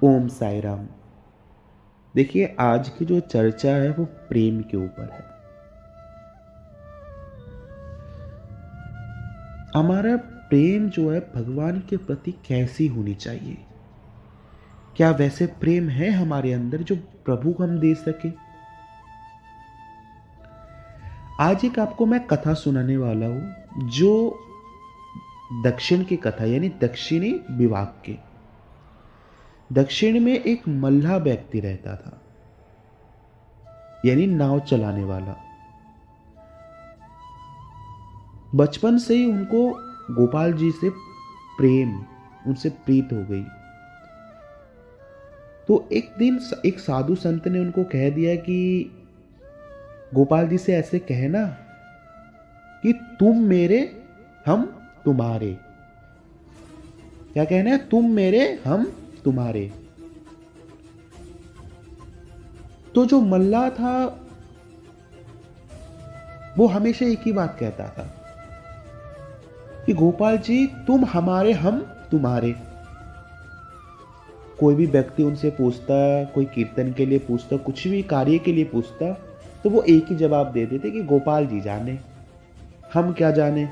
ओम साई राम। देखिए, आज की जो चर्चा है वो प्रेम के ऊपर है। हमारा प्रेम जो है भगवान के प्रति कैसी होनी चाहिए? क्या वैसे प्रेम है हमारे अंदर जो प्रभु को हम दे सके? आज एक आपको मैं कथा सुनाने वाला हूं जो दक्षिण की कथा यानी दक्षिणी विभाग के। दक्षिण में एक मल्लाह व्यक्ति रहता था, यानी नाव चलाने वाला। बचपन से ही उनको गोपाल जी से प्रेम, उनसे प्रीत हो गई। तो एक दिन एक साधु संत ने उनको कह दिया कि गोपाल जी से ऐसे कहना कि तुम मेरे, हम तुम्हारे। क्या कहना है? तुम मेरे, हम तुम्हारे। तो जो मल्लाह था वो हमेशा एक ही बात कहता था कि गोपाल जी तुम हमारे, हम तुम्हारे। कोई भी व्यक्ति उनसे पूछता, कोई कीर्तन के लिए पूछता, कुछ भी कार्य के लिए पूछता, तो वो एक ही जवाब दे देते कि गोपाल जी जाने, हम क्या जाने।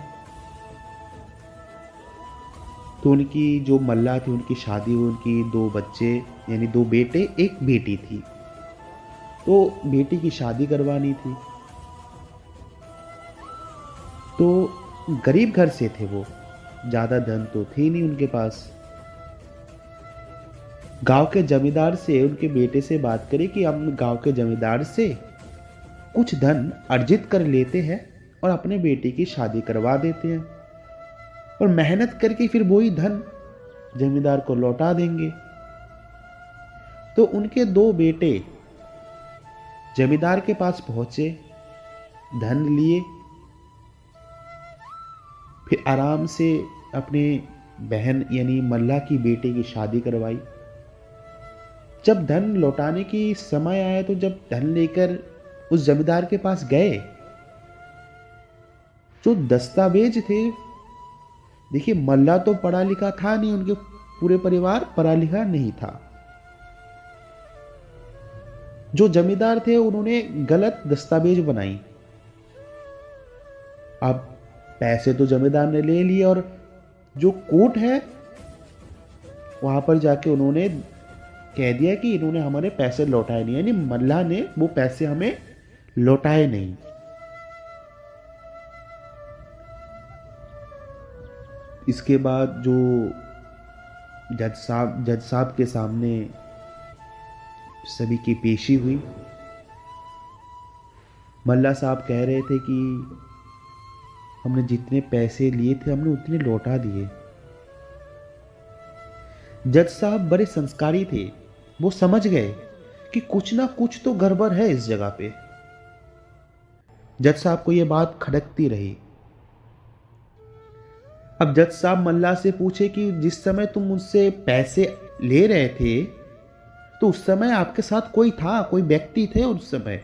तो उनकी जो मल्लाह थी, उनकी शादी हुई, उनकी 2 बच्चे यानी 2 बेटे, 1 बेटी थी। तो बेटी की शादी करवानी थी। तो गरीब घर से थे वो, ज्यादा धन तो थी नहीं उनके पास। गांव के जमींदार से उनके बेटे से बात करें कि हम गांव के जमींदार से कुछ धन अर्जित कर लेते हैं और अपने बेटे की शादी करवा देते हैं, और मेहनत करके फिर वही धन जमींदार को लौटा देंगे। तो उनके 2 बेटे जमींदार के पास पहुंचे, धन लिए, फिर आराम से अपने बहन यानी मल्लाह की बेटे की शादी करवाई। जब धन लौटाने की समय आया तो जब धन लेकर उस जमींदार के पास गए, जो दस्तावेज थे, देखिए मल्लाह तो पढ़ा लिखा था नहीं, उनके पूरे परिवार पढ़ा लिखा नहीं था। जो जमींदार थे उन्होंने गलत दस्तावेज बनाई। अब पैसे तो जमींदार ने ले लिए और जो कोर्ट है वहां पर जाके उन्होंने कह दिया कि इन्होंने हमारे पैसे लौटाए नहीं, यानी मल्लाह ने वो पैसे हमें लौटाए नहीं। इसके बाद जो जज साहब के सामने सभी की पेशी हुई। मल्लाह साहब कह रहे थे कि हमने जितने पैसे लिए थे हमने उतने लौटा दिए। जज साहब बड़े संस्कारी थे, वो समझ गए कि कुछ ना कुछ तो गड़बड़ है इस जगह पे। जज साहब को यह बात खटकती रही। अब जज साहब मल्लाह से पूछे कि जिस समय तुम मुझसे पैसे ले रहे थे तो उस समय आपके साथ कोई था, कोई व्यक्ति थे उस समय?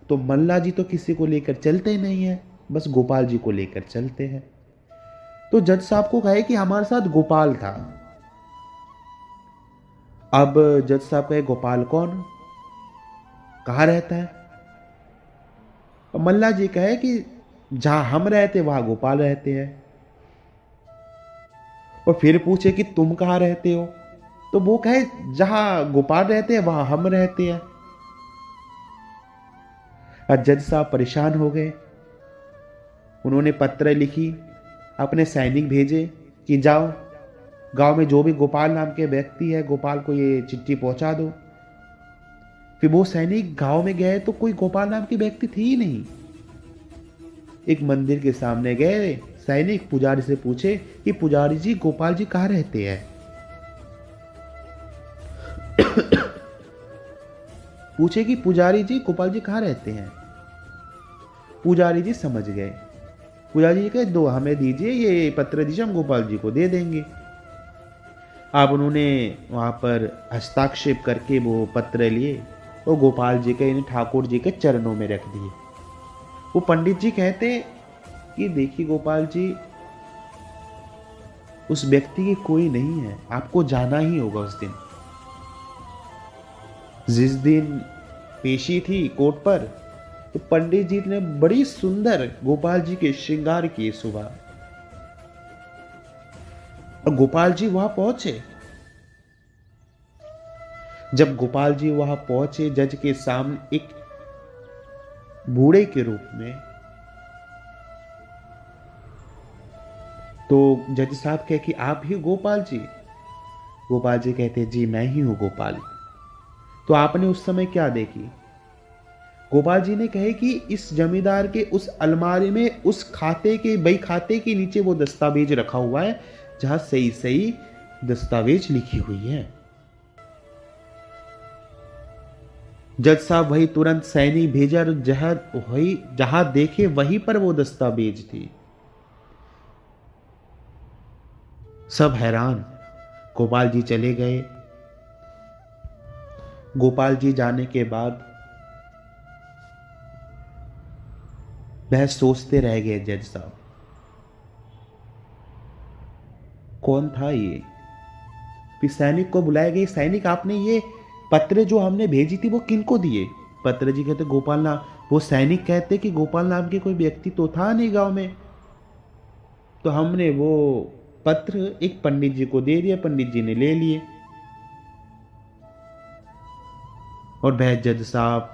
तो मल्लाह जी तो किसी को लेकर चलते ही नहीं है, बस गोपाल जी को लेकर चलते हैं। तो जज साहब को कहे कि हमारे साथ गोपाल था। अब जज साहब कहे गोपाल कौन, कहाँ रहता है? और मल्लाह जी कहे कि जहां हम रहते वहां गोपाल रहते हैं। और फिर पूछे कि तुम कहाँ रहते हो? तो वो कहे जहां गोपाल रहते हैं वहां हम रहते हैं। और जज साहब परेशान हो गए। उन्होंने पत्र लिखी, अपने सैनिक भेजे कि जाओ गांव में जो भी गोपाल नाम के व्यक्ति है, गोपाल को ये चिट्ठी पहुंचा दो। फिर वो सैनिक गांव में गए तो कोई गोपाल नाम की व्यक्ति थी ही नहीं। एक मंदिर के सामने गए सैनिक, पुजारी से पूछे कि पुजारी जी गोपाल जी कहाँ रहते हैं? पूछे कि पुजारी जी गोपाल जी कहाँ रहते हैं? पुजारी जी समझ गए। पुजारी जी कहे दो हमें दीजिए, ये पत्र दीजिए, हम गोपाल जी को दे देंगे। अब उन्होंने वहां पर हस्ताक्षेप करके वो पत्र लिए और गोपाल जी के यानी ठाकुर जी के चरणों में रख दिए। वो पंडित जी कहते कि देखिए गोपाल जी, उस व्यक्ति की कोई नहीं है, आपको जाना ही होगा उस दिन। जिस दिन पेशी थी कोर्ट पर, तो पंडित जी ने बड़ी सुंदर गोपाल जी के श्रृंगार किए सुबह। और गोपाल जी वहां पहुंचे। जब गोपाल जी वहां पहुंचे जज के सामने एक बूढ़े के रूप में, तो जज साहब कहे कि आप ही गोपाल जी? गोपाल जी कहते जी मैं ही हूं गोपाल। तो आपने उस समय क्या देखी? गोपाल जी ने कहे कि इस जमींदार के उस अलमारी में उस खाते के बही खाते के नीचे वो दस्तावेज रखा हुआ है जहां सही सही दस्तावेज लिखी हुई है। जज साहब वही तुरंत सैनिक भेजा और जहां देखे वहीं पर वो दस्तावेज थी। सब हैरान। गोपाल जी चले गए। गोपाल जी जाने के बाद वह सोचते रह गए जज साहब, कौन था ये? फिर सैनिक को बुलाया गया, सैनिक आपने ये पत्र जो हमने भेजी थी वो किनको दिए? पत्र जी कहते गोपाल नाम। वो सैनिक कहते कि गोपाल नाम के कोई व्यक्ति तो था नहीं गांव में, तो हमने वो पत्र एक पंडित जी को दे दिया, पंडित जी ने ले लिए। और वह जज साहब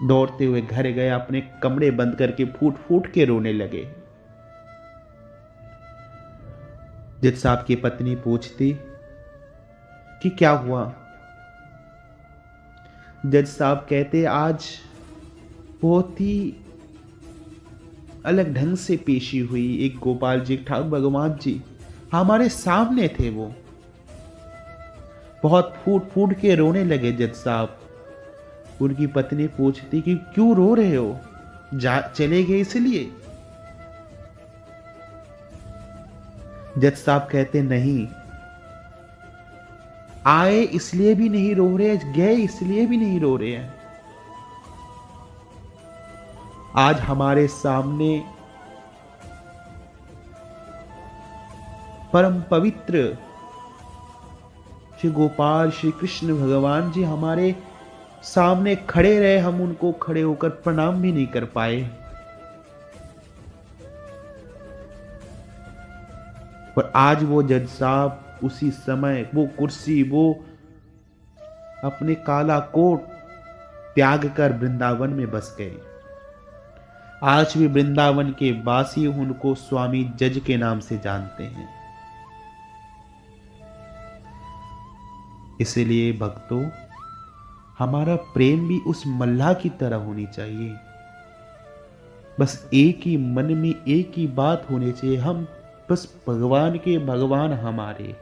दौड़ते हुए घर गए, अपने कमरे बंद करके फूट फूट के रोने लगे। जज साहब की पत्नी पूछती कि क्या हुआ? जज साहब कहते आज बहुत ही अलग ढंग से पेशी हुई। एक गोपाल जी, ठाकुर भगवान जी हमारे सामने थे, वो बहुत फूट फूट के रोने लगे जज साहब। उनकी पत्नी पूछती कि क्यों रो रहे हो? चले गए इसलिए? जज साहब कहते नहीं, आए इसलिए भी नहीं रो रहे, गए इसलिए भी नहीं रो रहे हैं। आज हमारे सामने परम पवित्र श्री गोपाल श्री कृष्ण भगवान जी हमारे सामने खड़े रहे, हम उनको खड़े होकर प्रणाम भी नहीं कर पाए। और आज वो जज साहब उसी समय वो कुर्सी, वो अपने काला कोट त्याग कर वृंदावन में बस गए। आज भी वृंदावन के वासी उनको स्वामी जज के नाम से जानते हैं। इसलिए भक्तों, हमारा प्रेम भी उस मल्लाह की तरह होनी चाहिए। बस एक ही मन में एक ही बात होनी चाहिए, हम बस भगवान के भगवान हमारे।